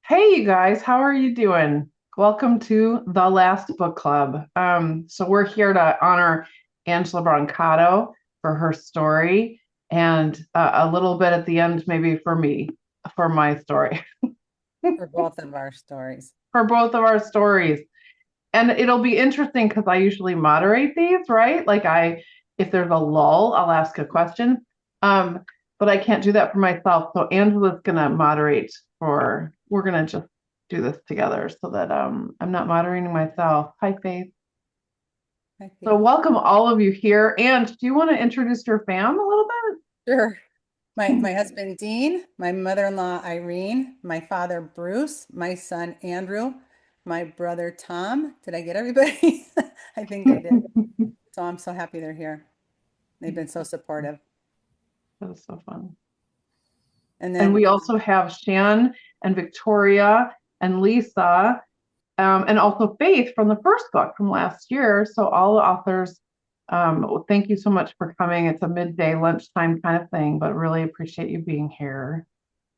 Hey, you guys, how are you doing? Welcome to the last book club. So we're here to honor Angela Brancato for her story and a little bit at the end, maybe for me, for my story, For both of our stories. for both of our stories. And it'll be interesting because I usually moderate these, right? If there's a lull, I'll ask a question. Um, but I can't do that for myself. So Angela's gonna moderate we're gonna just do this together so that I'm not moderating myself. Hi, Faith. I So think. welcome all of you here. And do you want to introduce your fam a little Sure. My bit? my husband Dean, my mother-in-law Irene, my father Bruce, my son Andrew, my brother Tom. Did I get everybody? I think I did. So I'm so happy they're here. They've been so supportive. That was so fun. And And then we also have Shan and Victoria and Lisa, and also Faith from the first book from last year. So all the authors, thank you so much for coming. It's a midday lunchtime kind of thing, but really appreciate you being here.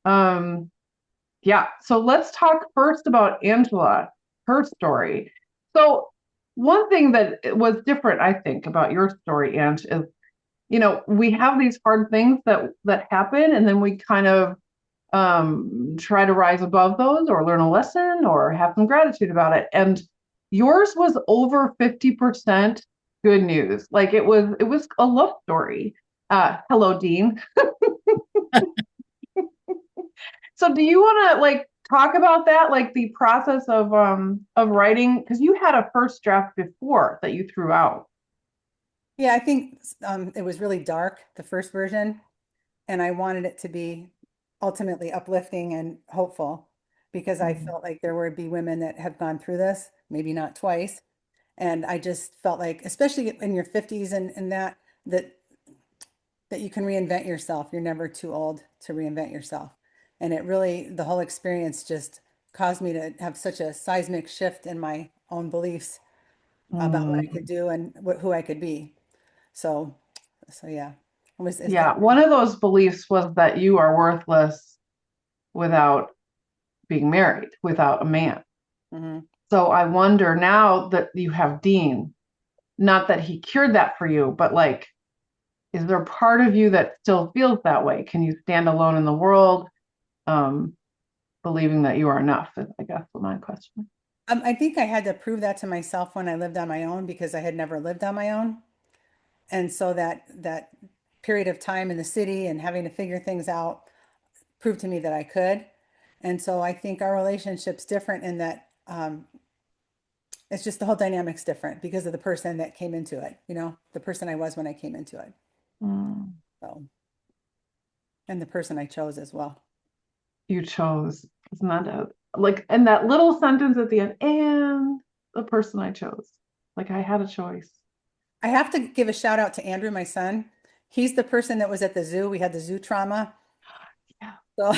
Um, yeah, so let's talk first about Angela, her story. So one thing that was different, I think, about your story, Ange, is we have these hard things that happen, and then we kind of try to rise above those or learn a lesson or have some gratitude about it. And yours was over 50% good news. Like it was a love story. Hello, Dean. So do you want to like talk about that, like the process of writing? Because you had a first draft before that you threw out. yeah, I think it was really dark, the first version, and I wanted it to be ultimately uplifting and hopeful because I Mm. felt like there would be women that have gone through this, maybe not twice. And I just felt like, especially in your 50s and that that you can reinvent yourself. You're never too old to reinvent yourself. And it really, the whole experience just caused me to have such a seismic shift in my own beliefs about what I could Mm. do and who I could be. So, so yeah, Yeah, one of those beliefs was that you are worthless without being married, without a man. mhm. So I wonder now that you have Dean, not that he cured that for you, but like, is there part of you that still feels that way? Can you stand alone in the world, um, believing that you are enough? Is, I guess, my question. I think I had to prove that to myself when I lived on my own because I had never lived on my own. And so that period of time in the city and having to figure things out proved to me that I could. And so I think our relationship's different in that it's just the whole dynamic's different because of the person that came into it, the person I was when I came into it. Mm. So, and the person I chose as well. You chose. Isn't that like, and that little sentence at the end, and the person I chose. Like I had a choice. I have to give a shout out to Andrew, my son. He's the person that was at the zoo. We had the zoo trauma. Yeah. So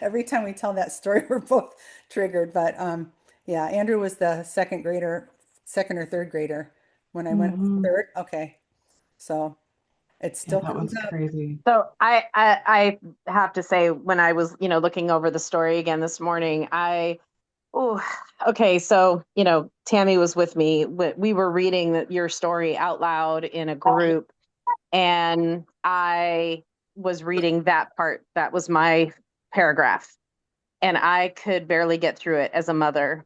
every time we tell that story, we're both triggered. But yeah, Andrew was the second grader, second or third grader when I went Hmm. third. Okay. So it Yeah, still that comes was up. crazy. So I have to say when I was, looking over the story again this morning, oh, okay, so, Tami was with me. We were reading your story out loud in a group, and I was reading that part. That was my paragraph, and I could barely get through it as a mother.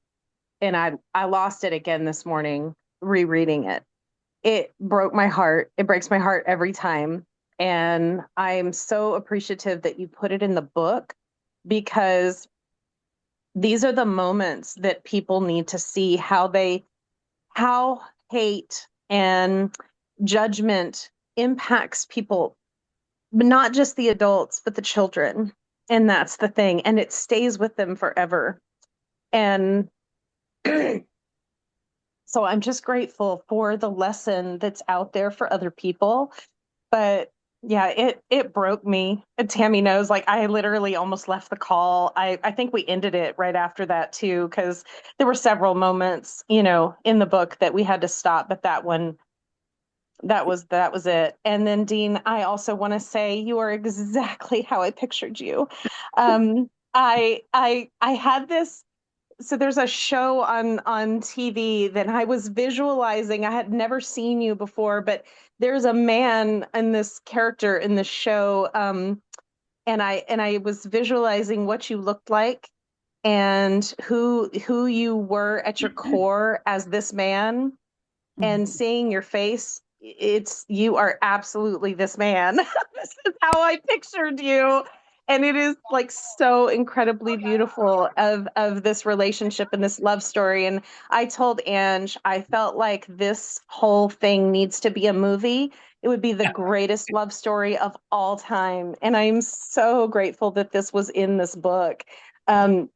And I lost it again this morning rereading it. It broke my heart. It breaks my heart every time. And I'm so appreciative that you put it in the book because these are the moments that people need to see how hate and judgment impacts people, but not just the adults, but the children. And that's the thing. And it stays with them forever. And so I'm just grateful for the lesson that's out there for other people. But yeah, it broke me. And Tammy knows, like I literally almost left the call. I think we ended it right after that too, because there were several moments, in the book that we had to stop, but that one that was it. And then Dean, I also want to say you are exactly how I pictured you. I had this. So there's a show on TV that I was visualizing. I had never seen you before, but there's a man in this character in the show, and I was visualizing what you looked like and who you were at your core as this man, and Mhm. seeing your face. It's you are absolutely this man. This is how I pictured you. And it is like so incredibly beautiful of this relationship and this love story. And I told Ange, I felt like this whole thing needs to be a movie. It would be the greatest love story of all time. And I'm so grateful that this was in this book.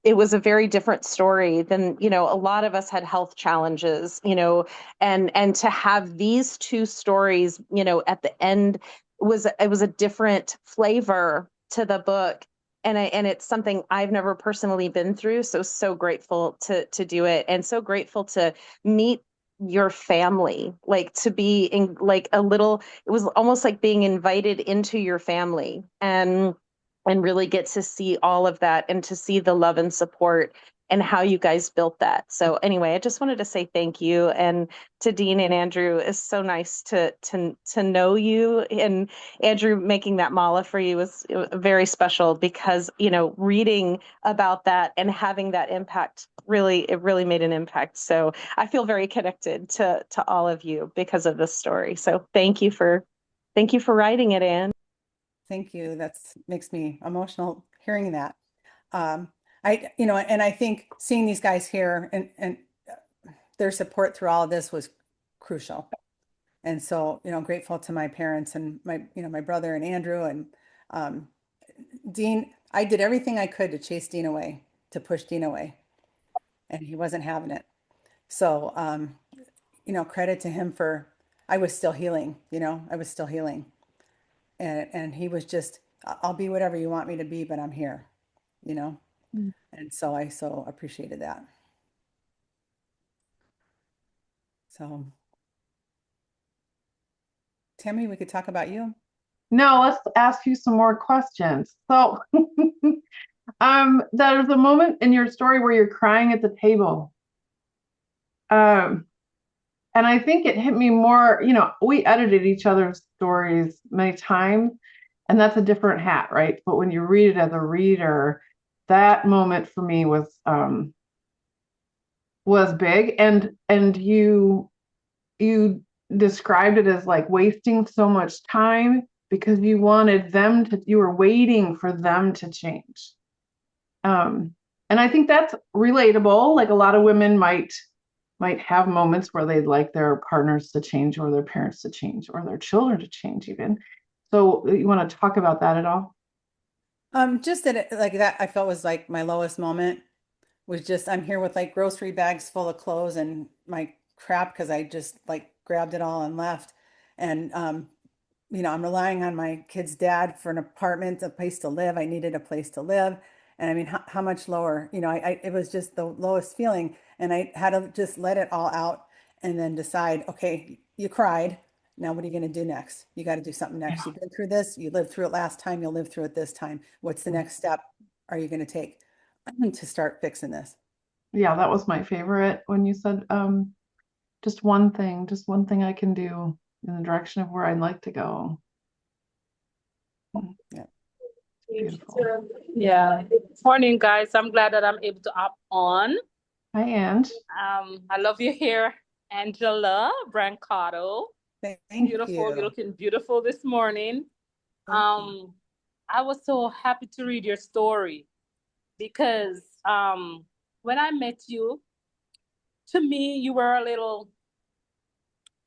It was a very different story than, a lot of us had health challenges, and to have these two stories, at the end was a different flavor to the book. And it's something I've never personally been through, so grateful to do it, and so grateful to meet your family, like to be in like a little, it was almost like being invited into your family, and really get to see all of that and to see the love and support and how you guys built that. So anyway, I just wanted to say thank you. And to Dean and Andrew, it's so nice to know you. And Andrew, making that mala for you was very special because, reading about that and having that impact, it really made an impact. So I feel very connected to all of you because of this story. So thank you for writing it, Anne. Thank you. That's makes me emotional hearing that. Um, and I think seeing these guys here and their support through all of this was crucial. And so, grateful to my parents and my brother and Andrew and um, Dean. I did everything I could to chase Dean away, to push Dean away, and he wasn't having it. So, credit to him for I was still healing, I was still healing. And he was just, I'll be whatever you want me to be, but I'm here, you know. And so I so appreciated that. So, Tammy, we could talk about you. No, let's ask you some more questions. So, there's a moment in your story where you're crying at the table. Um, and I think it hit me more, we edited each other's stories many times, and that's a different hat, right? But when you read it as a reader, that moment for me was big, and you described it as like wasting so much time because you were waiting for them to change. And I think that's relatable. Like a lot of women might have moments where they'd like their partners to change or their parents to change or their children to change even. So you want to talk about that at all? Just that like that I felt was like my lowest moment was just I'm here with like grocery bags full of clothes and my crap because I just like grabbed it all and left. And I'm relying on my kid's dad for an apartment, a place to live. I needed a place to live. And I mean, how much lower, it was just the lowest feeling. And I had to just let it all out and then decide, okay, you cried. Now what are you going to do next? You got to do something next. You've been through this. You lived through it last time. You'll live through it this time. What's the next step are you going to take to start fixing this? Yeah, that was my favorite when you said just one thing I can do in the direction of where I'd like to go. Yeah. Beautiful. Yeah. Morning, guys. I'm glad that I'm able to hop on. Hi, Ange. I love you here, Angela Brancato. Thank Beautiful. You're you. looking beautiful this morning. Thank you. Um, I was so happy to read your story because when I met you, to me, you were a little,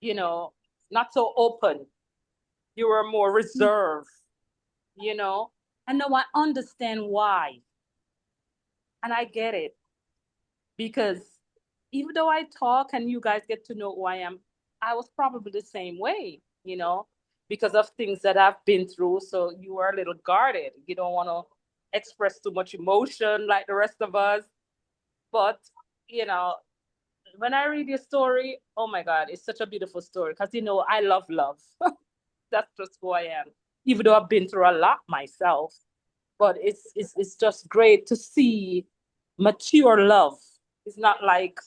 you know, not so open. You were more reserved, you know. And now I understand why. And I get it. Because even though I talk and you guys get to know who I am, I was probably the same way, because of things that I've been through. So you are a little guarded. You don't want to express too much emotion like the rest of us. But, you know, when I read your story, oh my God, it's such a beautiful story because, I love love. That's just who I am, even though I've been through a lot myself. but it's just great to see mature love. It's not like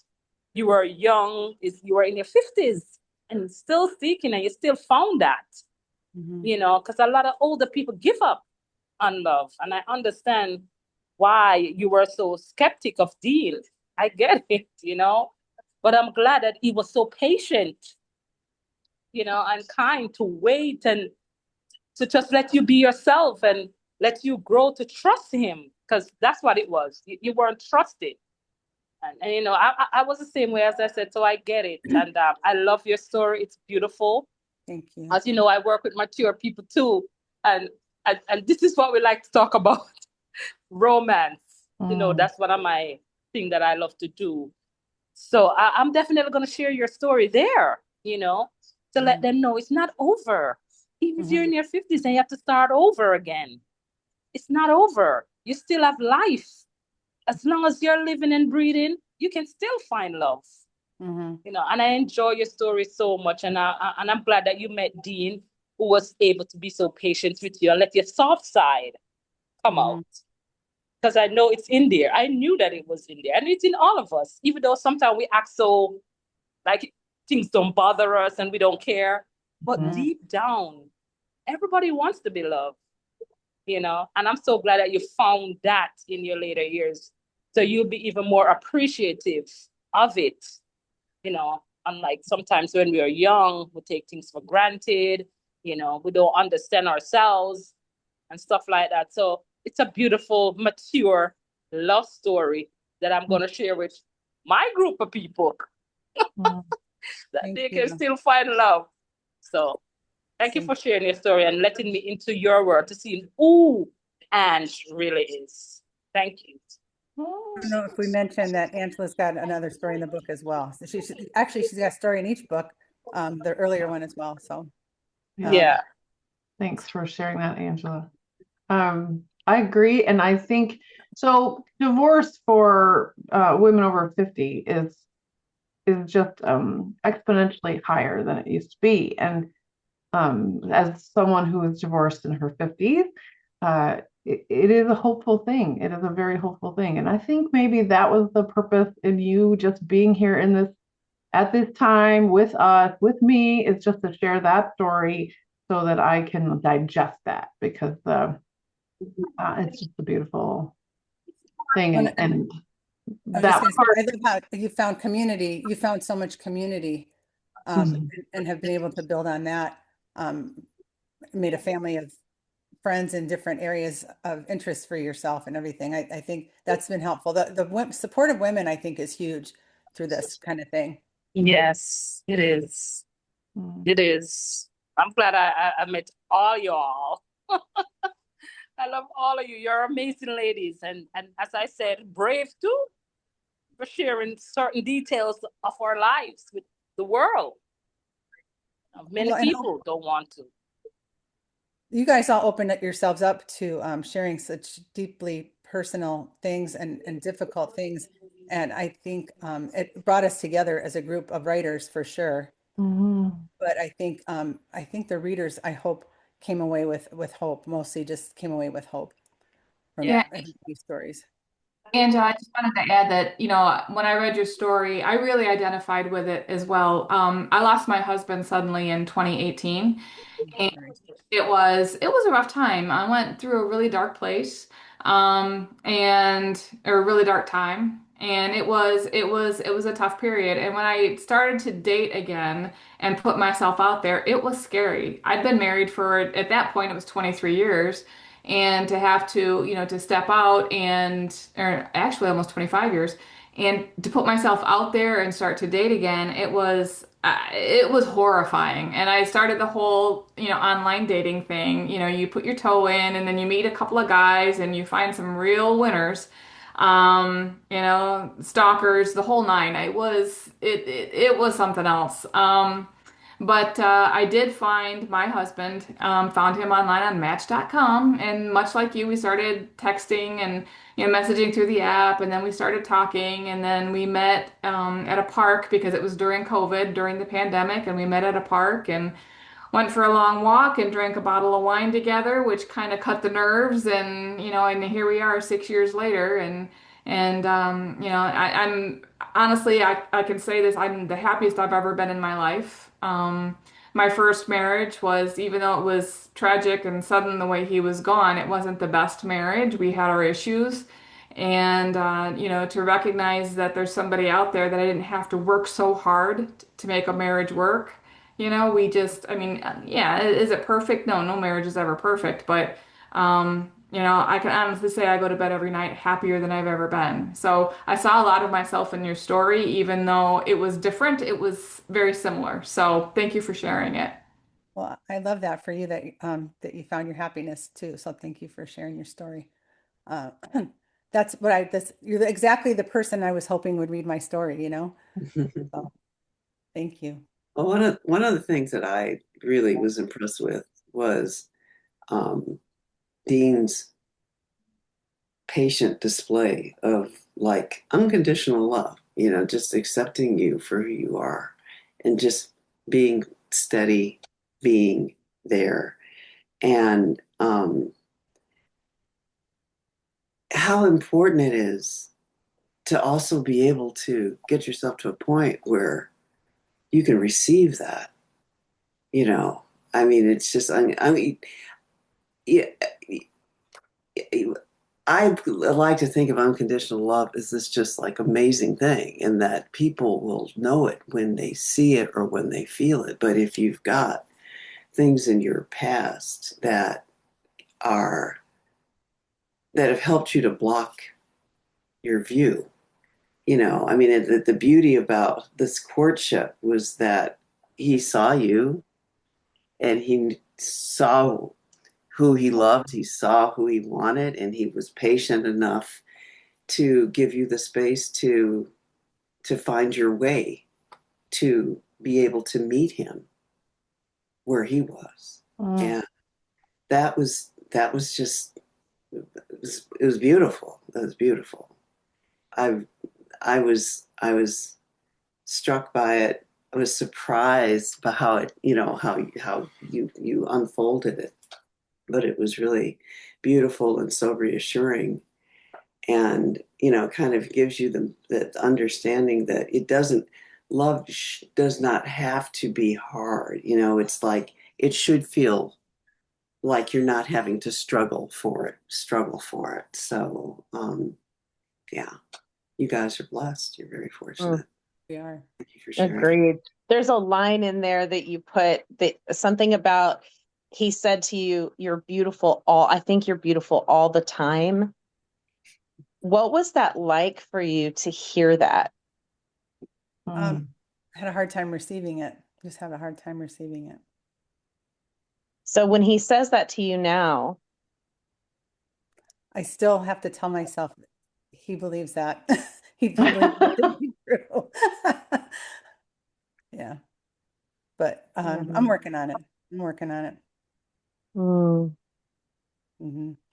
you were young, you were in your 50s and still seeking and you still found that, because a lot of older people give up on love. And I understand why you were so skeptic of Dean. I get it. But I'm glad that he was so patient, and kind to wait and to just let you be yourself and let you grow to trust him, because that's what it was. You weren't trusted. And I was the same way, as I said, so I get it. And I love your story. It's beautiful. Thank you. As you know, I work with mature people too. And this is what we like to talk about, romance. That's one of my thing that I love to do. So I'm definitely going to share your story there, to let them know it's not over. Even if you're in your 50s and you have to start over again, it's not over. You still have life. As long as you're living and breathing, you can still find love. And I enjoy your story so much. And I'm glad that you met Dean, who was able to be so patient with you and let your soft side come out. Because I know it's in there. I knew that it was in there. And it's in all of us, even though sometimes we act so like things don't bother us and we don't care. But deep down, everybody wants to be loved, and I'm so glad that you found that in your later years. So you'll be even more appreciative of it, unlike sometimes when we are young, we take things for granted, we don't understand ourselves and stuff like that. So it's a beautiful, mature love story that I'm going to share with my group of people that they can still find love. So thank you for sharing your story and letting me into your world to see who Ange really is. Thank you. I don't know if we mentioned that Angela's got another story in the book as well. So she's got a story in each book, the earlier one as well. So yeah. Thanks for sharing that, Angela. I agree, and I think so. Divorce for women over 50 is just exponentially higher than it used to be. And as someone who is divorced in her 50s, it is a hopeful thing. It is a very hopeful thing. And I think maybe that was the purpose in you just being here at this time with us, with me, is just to share that story so that I can digest that, because it's just a beautiful thing. And that part, I love how you found community. You found so much community, and have been able to build on that. Made a family of friends in different areas of interest for yourself and everything. I think that's been helpful. The support of women, I think, is huge through this kind of thing. Yes, it is. It is. I'm glad I met all y'all. I love all of you. You're amazing ladies. And as I said, brave too, for sharing certain details of our lives with the world. Many people don't want to. You guys all opened yourselves up to sharing such deeply personal things and difficult things. And I think it brought us together as a group of writers for sure. But I think the readers, I hope, came away with hope, mostly just came away with hope from these stories. Angela, I just wanted to add that, when I read your story, I really identified with it as well. I lost my husband suddenly in 2018, and it was a rough time. I went through a really dark place, and a really dark time, and it was a tough period. And when I started to date again and put myself out there, it was scary. I'd been married for, at that point, it was 23 years. And to have to, to step out or actually almost 25 years, and to put myself out there and start to date again, it was horrifying. And I started the whole, online dating thing. You put your toe in and then you meet a couple of guys and you find some real winners, stalkers, the whole nine. It was something else. But I did find my husband, found him online on Match.com, and much like you, we started texting and messaging through the app, and then we started talking, and then we met at a park because it was during COVID, during the pandemic, and we met at a park, and went for a long walk and drank a bottle of wine together, which kind of cut the nerves. And, and here we are 6 years later. I'm honestly, I can say this, I'm the happiest I've ever been in my life. My first marriage was, even though it was tragic and sudden the way he was gone, it wasn't the best marriage. We had our issues. And, to recognize that there's somebody out there that I didn't have to work so hard to make a marriage work. Yeah, is it perfect? No, no marriage is ever perfect. But, I can honestly say I go to bed every night happier than I've ever been. So I saw a lot of myself in your story, even though it was different, it was very similar. So thank you for sharing it. Well, I love that for you that you found your happiness too. So thank you for sharing your story. Uh, you're exactly the person I was hoping would read my story, So thank you. Well, one of the things that I really was impressed with was um, Dean's patient display of like unconditional love, just accepting you for who you are and just being steady, being there. And how important it is to also be able to get yourself to a point where you can receive that. I mean, it's just, I mean, yeah, I like to think of unconditional love as this just like amazing thing, and that people will know it when they see it or when they feel it. But if you've got things in your past are that have helped you to block your view, I mean, the beauty about this courtship was that he saw you and he saw who he loved, he saw who he wanted, and he was patient enough to give you the space to find your way to be able to meet him where he was. And that was just it was beautiful. It was beautiful. I I was struck by it. I was surprised by how it, how you unfolded it, but it was really beautiful and so reassuring, and kind of gives you the understanding that it doesn't love does not have to be hard. It's like it should feel like you're not having to struggle for it. So yeah, you guys are blessed. You're very Mm, fortunate. We are. Thank you for sharing. agreed. There's a line in there that you put that something about he said to you, "You're beautiful I think you're beautiful all the time." What was that like for you to hear that? I had a hard time receiving it. Just had a hard time receiving it. So when he says that to you now, I still have to tell myself he believes that. He believes that to be true. Yeah. But I'm working on it. I'm working on it. mm,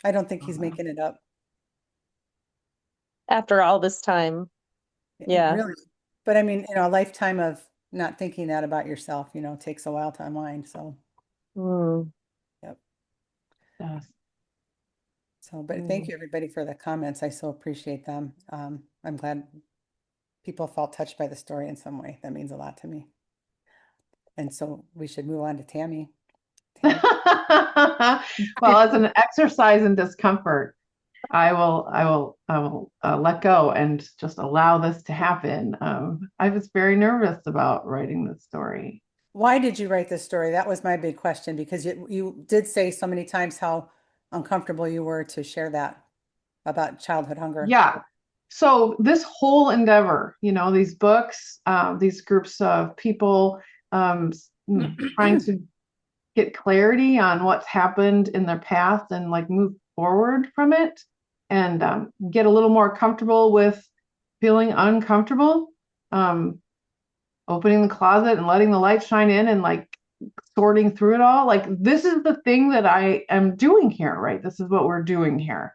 I don't think he's making it up. after all this time, yeah. Really. But I mean, a lifetime of not thinking that about yourself, takes a while to unwind. So, Mm, yep. Yes. So, but thank you everybody for the comments. I so appreciate them. I'm glad people felt touched by the story in some way. That means a lot to me. And so we should move on to Tami. Well, as an exercise in discomfort, I will let go and just allow this to happen. I was very nervous about writing this story. Why did you write this story? That was my big question, because you did say so many times how uncomfortable you were to share that about childhood hunger. Yeah. So this whole endeavor, these books, these groups of people trying to get clarity on what's happened in their past and like move forward from it, and get a little more comfortable with feeling uncomfortable, opening the closet and letting the light shine in and like sorting through it all. Like, this is the thing that I am doing here, right? This is what we're doing here.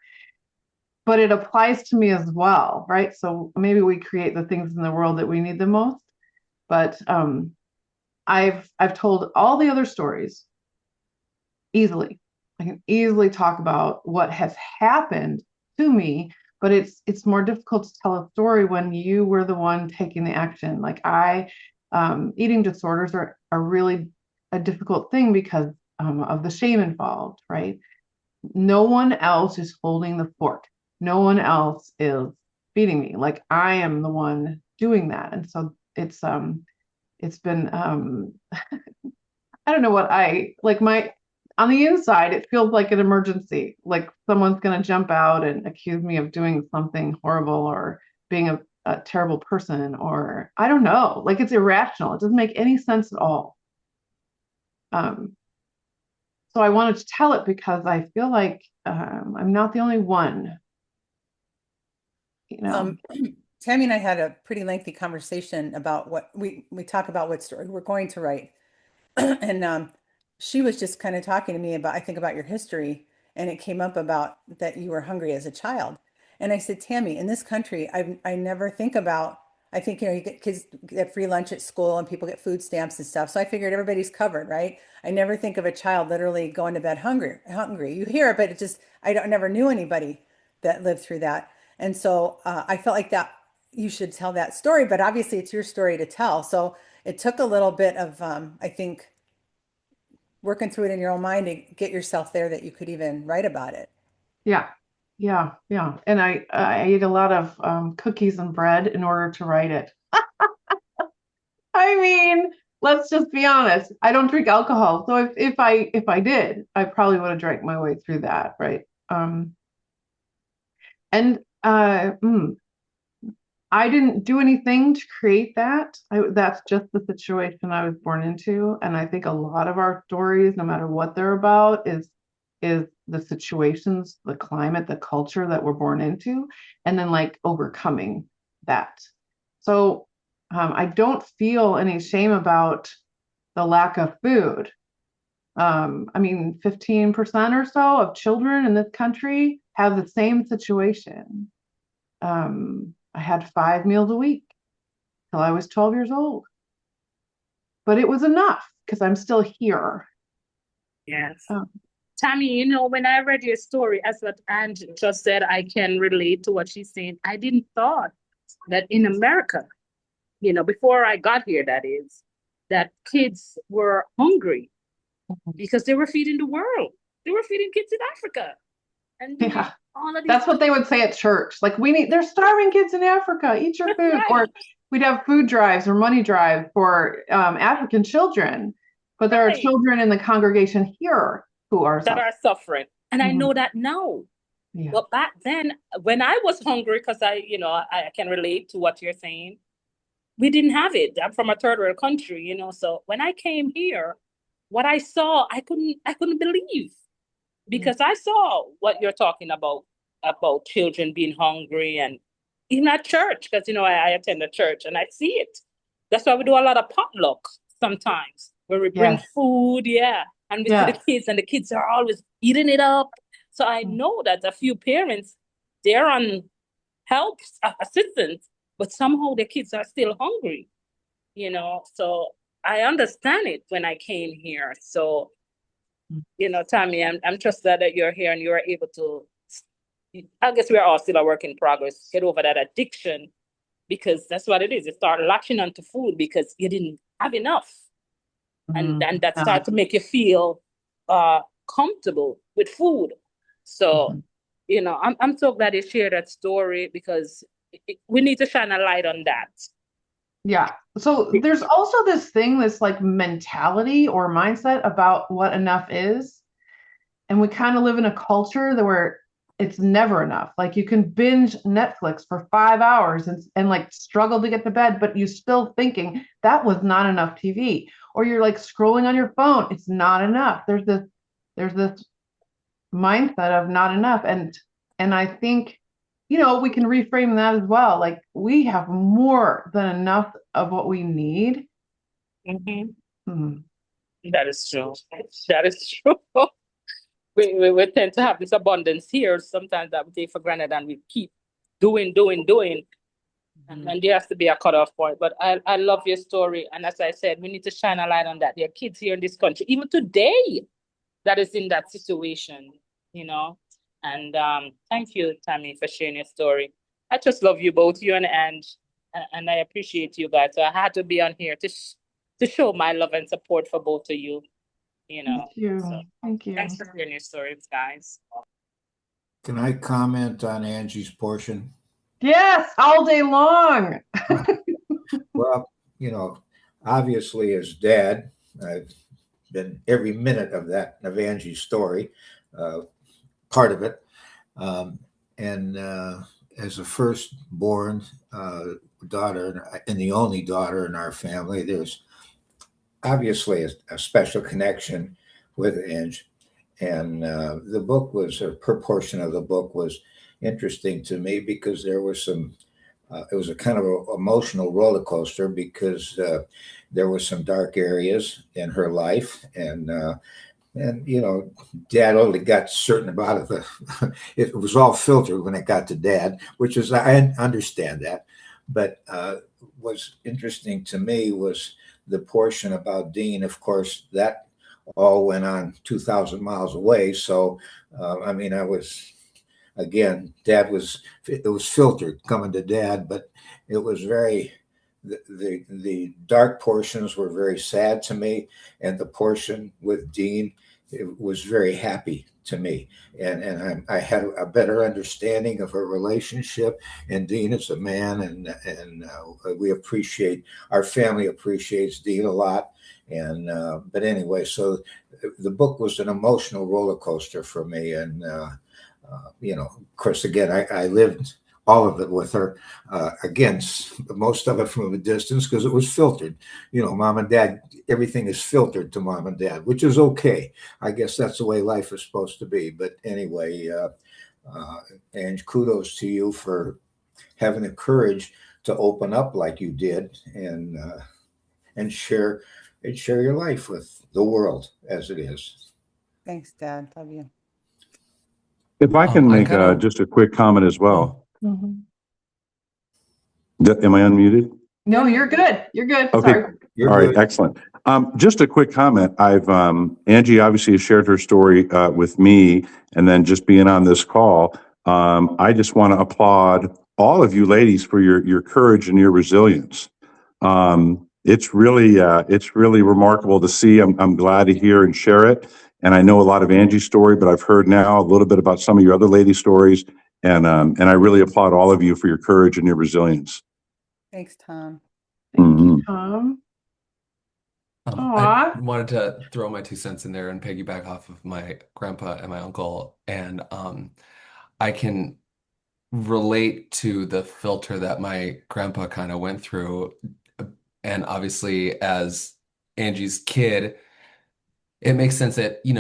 But it applies to me as well, right? So maybe we create the things in the world that we need the most. But I've told all the other stories easily. I can easily talk about what has happened to me, but it's more difficult to tell a story when you were the one taking the action. Like eating disorders are really a difficult thing because of the shame involved, right? No one else is holding the fork. No one else is feeding me. Like I am the one doing that. And so it's been I don't know what I like my on the inside it feels like an emergency. Like someone's gonna jump out and accuse me of doing something horrible or being a terrible person, or I don't know. Like it's irrational. It doesn't make any sense at all. Um, so I wanted to tell it because I feel like I'm not the only one, you know. Tammy and I had a pretty lengthy conversation about what we talk about what story we're going to write. And she was just kind of talking to me about, I think, about your history, and it came up about that you were hungry as a child. And I said, Tammy, in this country, I never think about, I think, you get kids get free lunch at school and people get food stamps and stuff. So I figured everybody's covered, right? I never think of a child literally going to bed hungry. You hear it, but it just, never knew anybody that lived through that. And so I felt like that you should tell that story, but obviously it's your story to tell. So it took a little bit of, I think, working through it in your own mind to get yourself there that you could even write about it. Yeah, yeah. And I ate a lot of cookies and bread in order to write it. I mean, let's just be honest. I don't drink alcohol, so if I did, I probably would have drank my way through that, right? And I didn't do anything to create that. That's just the situation I was born into, and I think a lot of our stories, no matter what they're about, is the situations, the climate, the culture that we're born into, and then like overcoming that. So I don't feel any shame about the lack of food. I mean, 15% or so of children in this country have the same situation. I had 5 meals a week till I was 12 years old, but it was enough because I'm still here. Yes. Um, Tami, when I read your story, as what Anne just said, I can relate to what she's saying. I didn't thought that in America, before I got here, that is, that kids were hungry because they were feeding the world. They were feeding kids in Africa and doing yeah, all of these. that's what they would say at church. Like, they're starving kids in Africa. Eat your food. Right. Or we'd have food drives or money drives for African children. But there are children in the congregation here who are suffering. And I Mhm. know that now. Yeah. But back then, when I was hungry, because I can relate to what you're saying, we didn't have it. I'm from a third world country, so when I came here, what I saw, I couldn't believe, because I saw what you're talking about children being hungry, and even at church, because I attend a church and I see it. That's why we do a lot of potluck sometimes, where we bring food, and we see the kids, and the kids are always eating it up. So I know that a few parents, they're on help assistance, but somehow the kids are still hungry, So I understand it when I came here. So, Tami, I'm just glad that you're here and you're able to. I guess we're all still a work in progress. Get over that addiction, because that's what it is. You start latching onto food because you didn't have enough, and that starts to make you feel comfortable with food. So, I'm so glad you shared that story, because we need to shine a light on that. Yeah. So there's also this like mentality or mindset about what enough is. And we kind of live in a culture where it's never enough. Like you can binge Netflix for 5 hours and like struggle to get to bed, but you're still thinking that was not enough TV. Or you're like scrolling on your phone. It's not enough. There's this mindset of not enough. And I think, we can reframe that as well. Like we have more than enough of what we need. That is true. That is true. We tend to have this abundance here sometimes that we take for granted, and we keep doing. And there has to be a cutoff point. But I love your story. And as I said, we need to shine a light on that. There are kids here in this country, even today, that is in that situation, you know. And thank you, Tami, for sharing your story. I just love you both, you and Ange, and I appreciate you guys. So I had to be on here to show my love and support for both of you, you know. Thank you. So Thank you. thanks for sharing your stories, guys. Can I comment on Angie's portion? Yes, all day long. Well, obviously as dad, I've been every minute of Angie's story, part of it. And as a firstborn daughter and the only daughter in our family, there's obviously a special connection with Angie. And the book her portion of the book was interesting to me because there was it was a kind of a emotional roller coaster because there were some dark areas in her life, and Dad only got certain about it. It was all filtered when it got to Dad, which is I understand that, but what's interesting to me was the portion about Dean. Of course, that all went on 2,000 miles away. So, I mean, I was again, it was filtered coming to Dad, but it was very the dark portions were very sad to me, and the portion with Dean, it was very happy to me, and I had a better understanding of her relationship. And Dean is a man, and we appreciate our family appreciates Dean a lot. And but anyway, so the book was an emotional roller coaster for me, and of course, again, I lived all of it with her. Again, most of it from a distance because it was filtered. Mom and Dad, everything is filtered to Mom and Dad, which is okay. I guess that's the way life is supposed to be. But anyway, and kudos to you for having the courage to open up like you did and share your life with the world as it is. Thanks, Dad. Love you. If I can make just a quick comment as well. Mhm. Am I unmuted? No, you're good. You're good. Okay. Sorry. All right, excellent. Just a quick comment. Angie obviously has shared her story with me, and then just being on this call, I just want to applaud all of you ladies for your courage and your resilience. It's really remarkable to see. I'm glad to hear and share it. And I know a lot of Angie's story, but I've heard now a little bit about some of your other ladies' stories, and I really applaud all of you for your courage and your resilience. Thanks, Tom. Thank you, Tom. I wanted to throw my 2 cents in there and piggyback off of my grandpa and my uncle, and I can relate to the filter that my grandpa kind of went through. And obviously, as Angie's kid, it makes sense that, you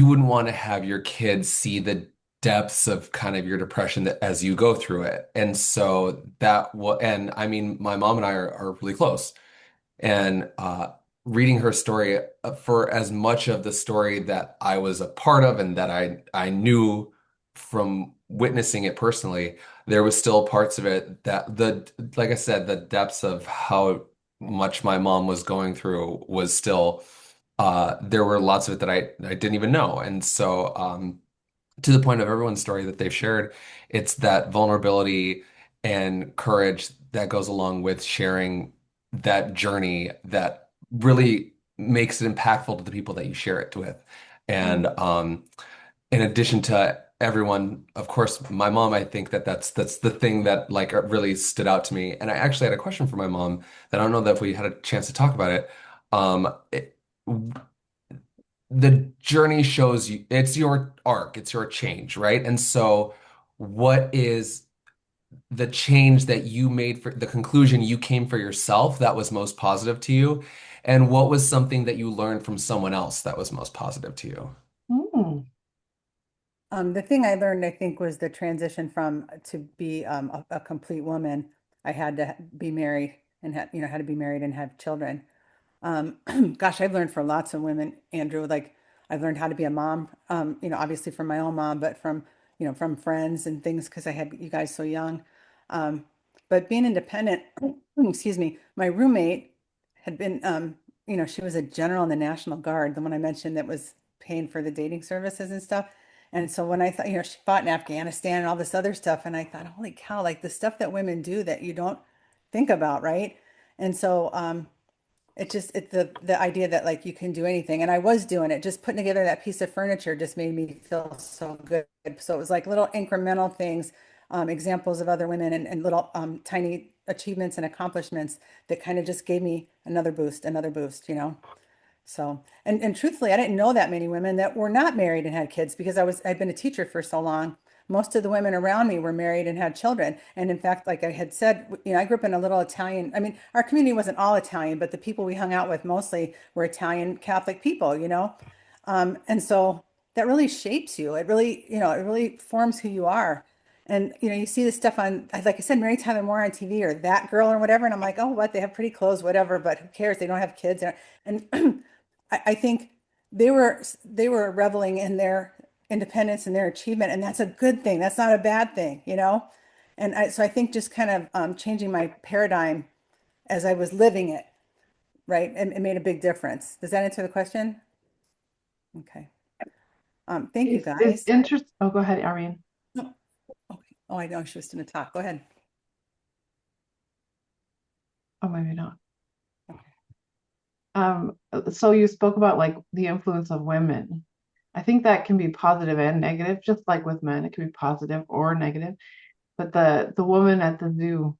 wouldn't want to have your kids see the depths of kind of your depression that as you go through it. And so and I mean, my mom and I are really close. And reading her story, for as much of the story that I was a part of and that I knew from witnessing it personally, there was still parts of it that like I said, the depths of how much my mom was going through was still, there were lots of it that I didn't even know. And so to the point of everyone's story that they've shared, it's that vulnerability and courage that goes along with sharing that journey that really makes it impactful to the people that you share it with. And in addition to everyone, of course, my mom, I think that's the thing that like really stood out to me. And I actually had a question for my mom that I don't know that if we had a chance to talk about it. The journey shows you, it's your arc, it's your change, right? And so what is the change that you made, for the conclusion you came for yourself that was most positive to you? And what was something that you learned from someone else that was most positive to you? The thing I learned, I think, was the transition to be a complete woman. I had to be married and had to be married and have children. Gosh, I've learned from lots of women, Andrew. Like I've learned how to be a mom. Obviously from my own mom, but from friends and things because I had you guys so young. But being independent, excuse me, my roommate had been, she was a general in the National Guard, the one I mentioned that was paying for the dating services and stuff. And so when I thought, she fought in Afghanistan and all this other stuff, and I thought, holy cow, like the stuff that women do that you don't think about, right? And so it's the idea that like you can do anything. And I was doing it, just putting together that piece of furniture just made me feel so good. So it was like little incremental things, examples of other women and little tiny achievements and accomplishments that kind of just gave me another boost. So, and truthfully, I didn't know that many women that were not married and had kids because I'd been a teacher for so long. Most of the women around me were married and had children. And in fact, like I had said, I grew up in a little Italian, I mean, our community wasn't all Italian, but the people we hung out with mostly were Italian Catholic people. And so that really shapes you. It really forms who you are. And you see this stuff on, like I said, Mary Tyler Moore on TV or that girl or whatever. And I'm like, oh, what? They have pretty clothes, whatever, but who cares? They don't have kids. And I think they were reveling in their independence and their achievement, and that's a good thing. That's not a bad thing. So I think just kind of changing my paradigm as I was living it, right, and it made a big difference. Does that answer the question? Okay. Thank you It's guys. interesting. Oh, go ahead, Irene. No. Okay. Oh, I know she was going to talk. Go ahead. Oh, maybe not. Okay. So you spoke about like the influence of women. I think that can be positive and negative, just like with men, it can be positive or negative. But the woman at the zoo,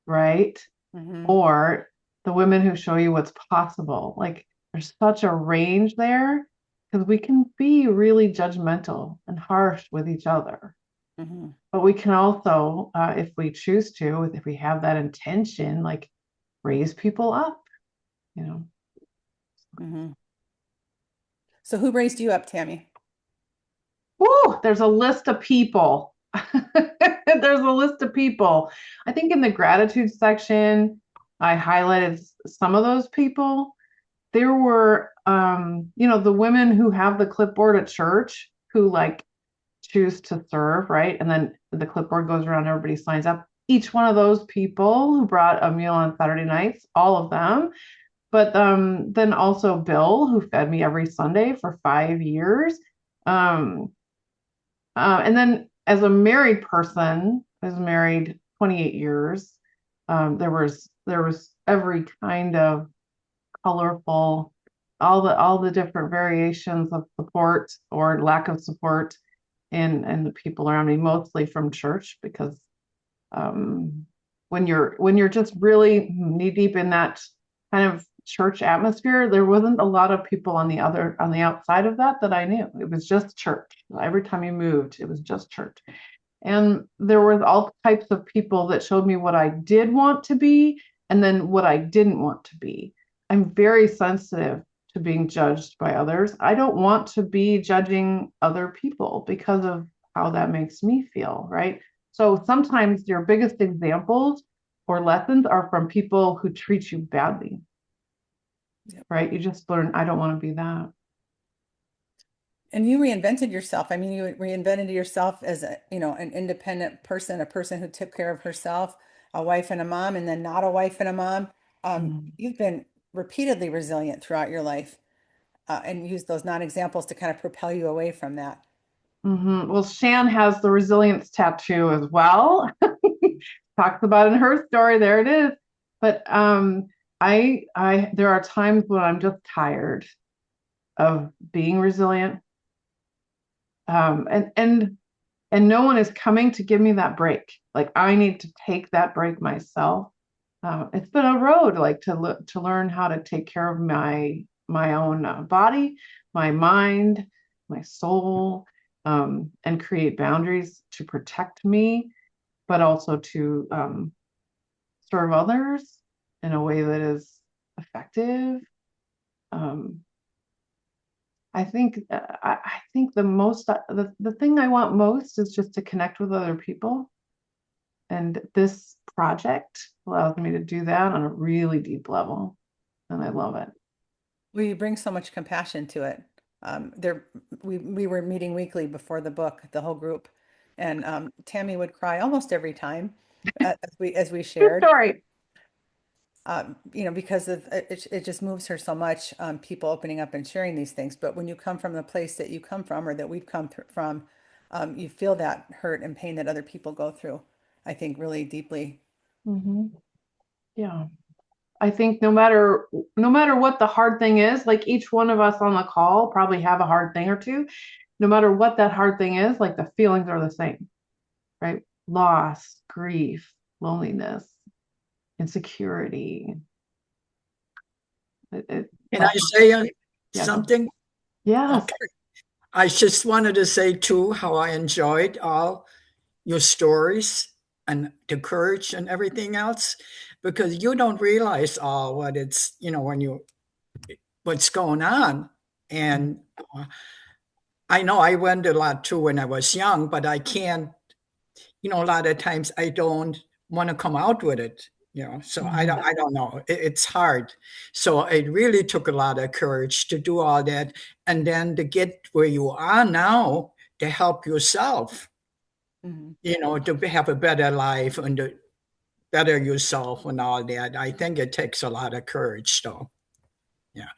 right? Mm-hmm. Or the women who show you what's possible. Like there's such a range there because we can be really judgmental and harsh with each other. Mm-hmm. But we can also, if we choose to, if we have that intention, like raise people up, you know. Mm-hmm. So who raised you up, Tammy? Woo, there's a list of people. There's a list of people. I think in the gratitude section, I highlighted some of those people. There were, the women who have the clipboard at church who like choose to serve, right? And then the clipboard goes around, everybody signs up. Each one of those people who brought a meal on Saturday nights, all of them. But then also Bill, who fed me every Sunday for 5 years. Um, and then as a married person, I was married 28 years. There was every kind of colorful, all the different variations of support or lack of support and the people around me, mostly from church, because when you're just really knee deep in that kind of church atmosphere, there wasn't a lot of people on the outside of that I knew. It was just church. Every time you moved, it was just church. And there was all types of people that showed me what I did want to be and then what I didn't want to be. I'm very sensitive to being judged by others. I don't want to be judging other people because of how that makes me feel, right? So sometimes your biggest examples or lessons are from people who treat you badly, Yep. right? You just learn, I don't want to be that. And you reinvented yourself. I mean, you reinvented yourself as an independent person, a person who took care of herself, a wife and a mom, and then not a wife and a mom. You've been repeatedly resilient throughout your life, and used those non-examples to kind of propel you away from that. Well, Shan has the resilience tattoo as well. Talks about in her story. There it is. But I there are times when I'm just tired of being resilient. And no one is coming to give me that break. Like I need to take that break myself. It's been a road, like to learn how to take care of my own body, my mind, my soul, and create boundaries to protect me, but also to serve others in a way that is effective. Um, I think the thing I want most is just to connect with other people, and this project allows me to do that on a really deep level, and I love it. Well, you bring so much compassion to it. There, we were meeting weekly before the book, the whole group, And Tami would cry almost every time as we True shared. story. You know, because of it just moves her so much, people opening up and sharing these things. But when you come from the place that you come from, or that we've come from, you feel that hurt and pain that other people go through, I think, really deeply. Yeah. I think no matter what the hard thing is, like each one of us on the call probably have a hard thing or two. No matter what that hard thing is, like the feelings are the same, right? Loss, grief, loneliness, insecurity. Can I say Yeah. something? Yes. Okay. I just wanted to say too how I enjoyed all your stories and the courage and everything else, because you don't realize all what it's, you know, when you what's going on. And I know I went a lot too when I was young, but I can't, you know, a lot of times I don't want to come out with it, you know, so I don't know. It's hard. So it really took a lot of courage to do all that. And then to get where you are now to help yourself, you know, to have a better life and to better yourself and all that. I think it takes a lot of courage though. Yeah.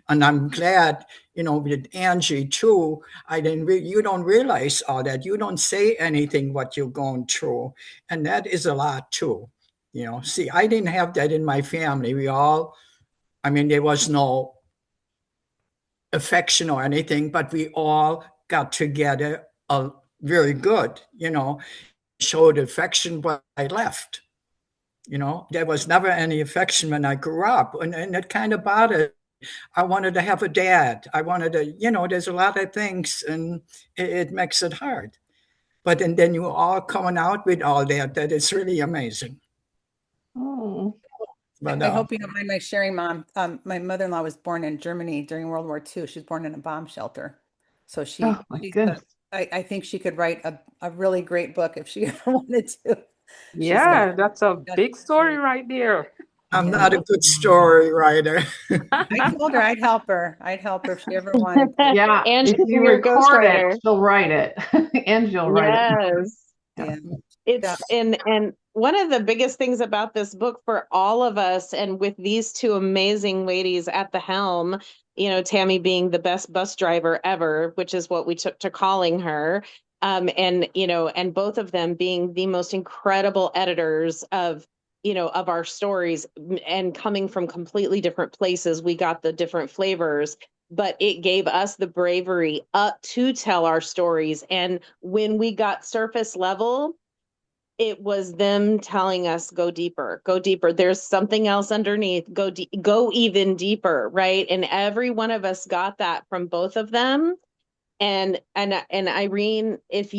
And I'm glad, you know, with Angie too, you don't realize all that. You don't say anything what you're going through. And that is a lot too. You know, see, I didn't have that in my family. I mean, there was no affection or anything, but we all got together very good, you know, showed affection, but I left. You know, there was never any affection when I grew up. And it kind of bothered. I wanted to have a dad. I wanted to, you know, there's a lot of things and it makes it hard. But and then you all coming out with all that is really amazing. Oh. But I hope you don't mind my sharing, Mom. My mother-in-law was born in Germany during World War II. She was born in a bomb shelter. So Oh my goodness. I think she could write a really great book if she ever wanted to. She's got Yeah, that's a big story right there. I'm not a good story writer. I told her I'd help her. I'd help her if she ever wanted to. Yeah. And If she'll be you your record it, ghostwriter. she'll write it. And you'll write it. Yes. Yeah. It's and one of the biggest things about this book for all of us, and with these two amazing ladies at the helm, you know, Tami being the best bus driver ever, which is what we took to calling her, and you know, and both of them being the most incredible editors of, you know, of our stories, and coming from completely different places, we got the different flavors. But it gave us the bravery up to tell our stories. And when we got surface level, it was them telling us, go deeper, go deeper. There's something else underneath. Go even deeper, right? And every one of us got that from both of them. And Irene, if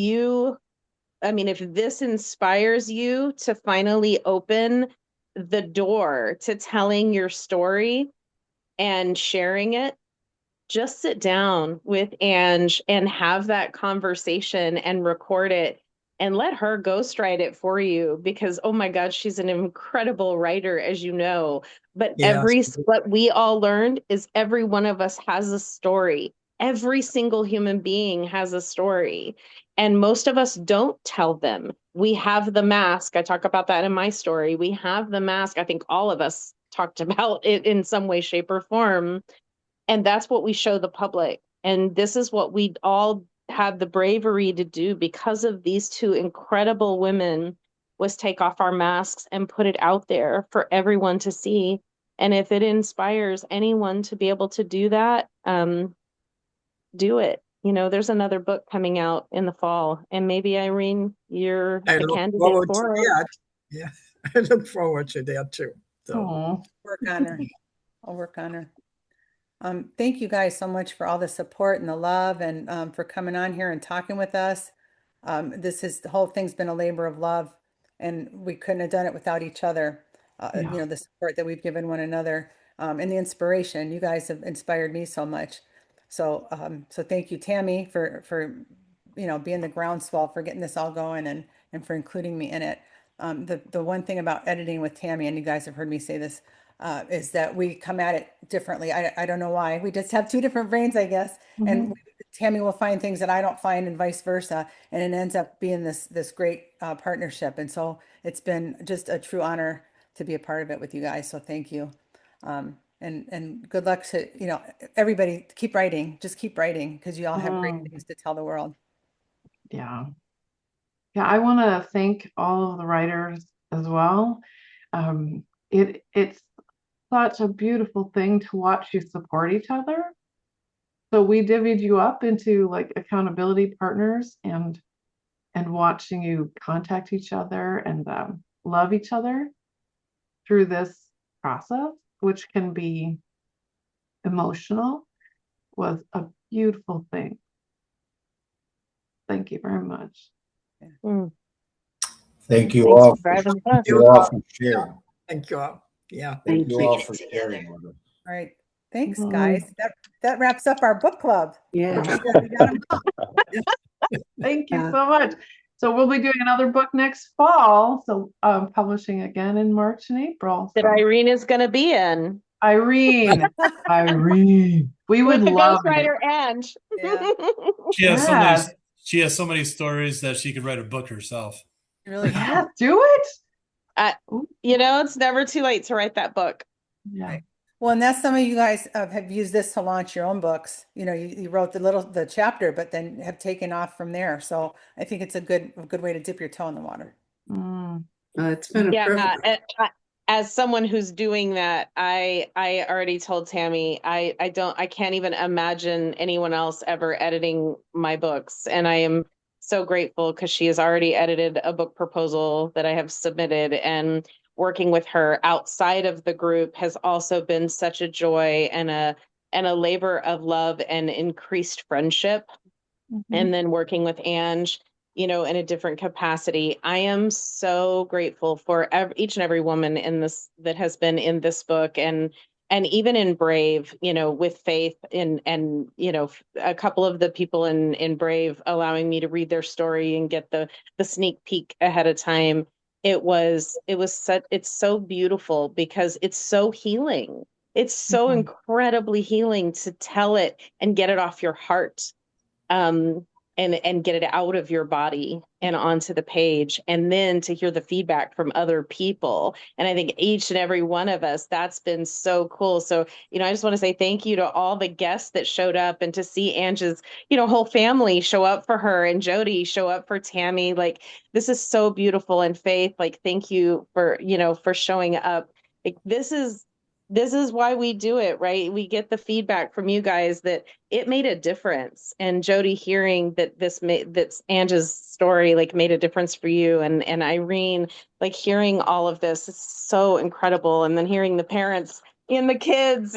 this inspires you to finally open the door to telling your story and sharing it, just sit down with Ange and have that conversation and record it and let her ghostwrite it for you, because oh my God, she's an incredible writer, as you know. But Yes. what we all learned is every one of us has a story. Every single human being has a story. And most of us don't tell them. We have the mask. I talk about that in my story. We have the mask. I think all of us talked about it in some way, shape, or form. And that's what we show the public. And this is what we all had the bravery to do because of these two incredible women, was take off our masks and put it out there for everyone to see. And if it inspires anyone to be able to do that, do it. You know, there's another book coming out in the fall, and maybe Irene, you're I a look candidate forward to for it. that. Yeah, I look forward to that too. So Oh. Work on her. I'll work on her. Thank you guys so much for all the support and the love, and for coming on here and talking with us. The whole thing's been a labor of love, and we couldn't have done it without each other. You know, the support that we've given one another, and the inspiration. You guys have inspired me so much. So, so thank you, Tami, for you know, being the groundswell for getting this all going, and for including me in it. The one thing about editing with Tami, and you guys have heard me say this, is that we come at it differently. I don't know why. We just have two different brains, I guess. And Tammy will find things that I don't find and vice versa. And it ends up being this great partnership. And so it's been just a true honor to be a part of it with you guys. So thank you. And good luck to, everybody keep writing, just keep writing because you all have great things to tell the world. Yeah. Yeah, I want to thank all of the writers as well. It's such a beautiful thing to watch you support each other. So we divvied you up into like accountability partners and watching you contact each other and love each other through this process, which can be emotional, was a beautiful thing. Thank you very much. Mm. Thank you Thanks all for having us. thank you all for sharing. Thank you all. Yeah. Thank you all for sharing with us. All right. Thanks, guys. That wraps up our book club. Yeah. Thank you so much. So we'll be doing another book next fall. So publishing again in March and April. That So Irene is going to be in. Irene. We would With the love it. ghostwriter Ange. Yeah. She has so many stories that she could write a book herself. Really? Yeah, do it. It's never too late to write that book. Yeah. Right. Well, and that's some of you guys have used this to launch your own books. You wrote the chapter, but then have taken off from there. So I think it's a good way to dip your toe in the water. It's been a privilege. As someone who's doing that, I already told Tami I can't even imagine anyone else ever editing my books, and I am so grateful because she has already edited a book proposal that I have submitted, and working with her outside of the group has also been such a joy and a labor of love and increased friendship. And then working with Ange, in a different capacity. I am so grateful for each and every woman in this that has been in this book, and even in Brave, with Faith and a couple of the people in Brave allowing me to read their story and get the sneak peek ahead of time. It's so beautiful because it's so healing. It's so incredibly healing to tell it and get it off your heart. And get it out of your body and onto the page, and then to hear the feedback from other people. And I think each and every one of us, that's been so cool. So, I just want to say thank you to all the guests that showed up, and to see Ange's, whole family show up for her, and Jody show up for Tami. Like, this is so beautiful. And Faith, like, thank you for, for showing up. Like, this is why we do it, right? We get the feedback from you guys that it made a difference. And Jody, hearing that that's Ange's story, like, made a difference for you. And Irene, like, hearing all of this is so incredible. And then hearing the parents and the kids,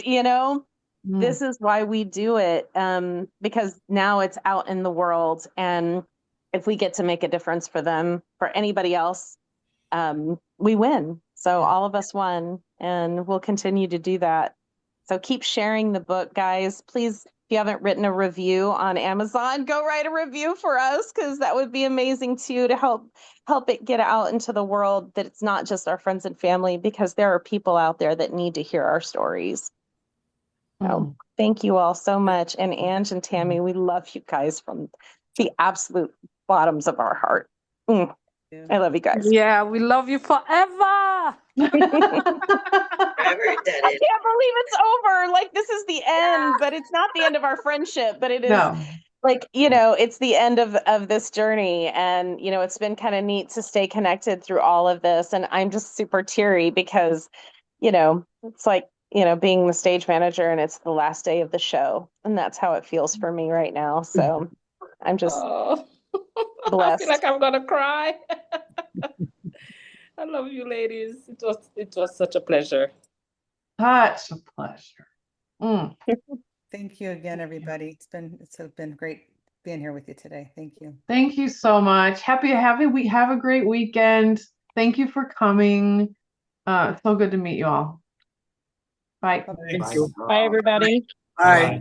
this is why we do it. Because now it's out in the world. And if we get to make a difference for them, for anybody else, we win. So all of us won, and we'll continue to do that. So keep sharing the book, guys. Please, if you haven't written a review on Amazon, go write a review for us, because that would be amazing too, to help it get out into the world, that it's not just our friends and family, because there are people out there that need to hear our stories. So thank you all so much. And Ange and Tami, we love you guys from the absolute bottoms of our heart. I love you guys. Yeah, we love you forever. I can't believe it's over. Like, this is the end, but it's not the end of our friendship, but it is like, it's the end of this journey. And, it's been kind of neat to stay connected through all of this. And I'm just super teary because, it's like, being the stage manager and it's the last day of the show. And that's how it feels for me right now. So I'm just blessed. I feel like I'm gonna cry. I love you, ladies. It was such a pleasure. Such a pleasure. Thank you again, everybody. It's been great being here with you today. Thank you. Thank you so much. Have a great weekend. Thank you for coming. It's so good to meet you all. Bye. Thank you. Bye, everybody. Bye.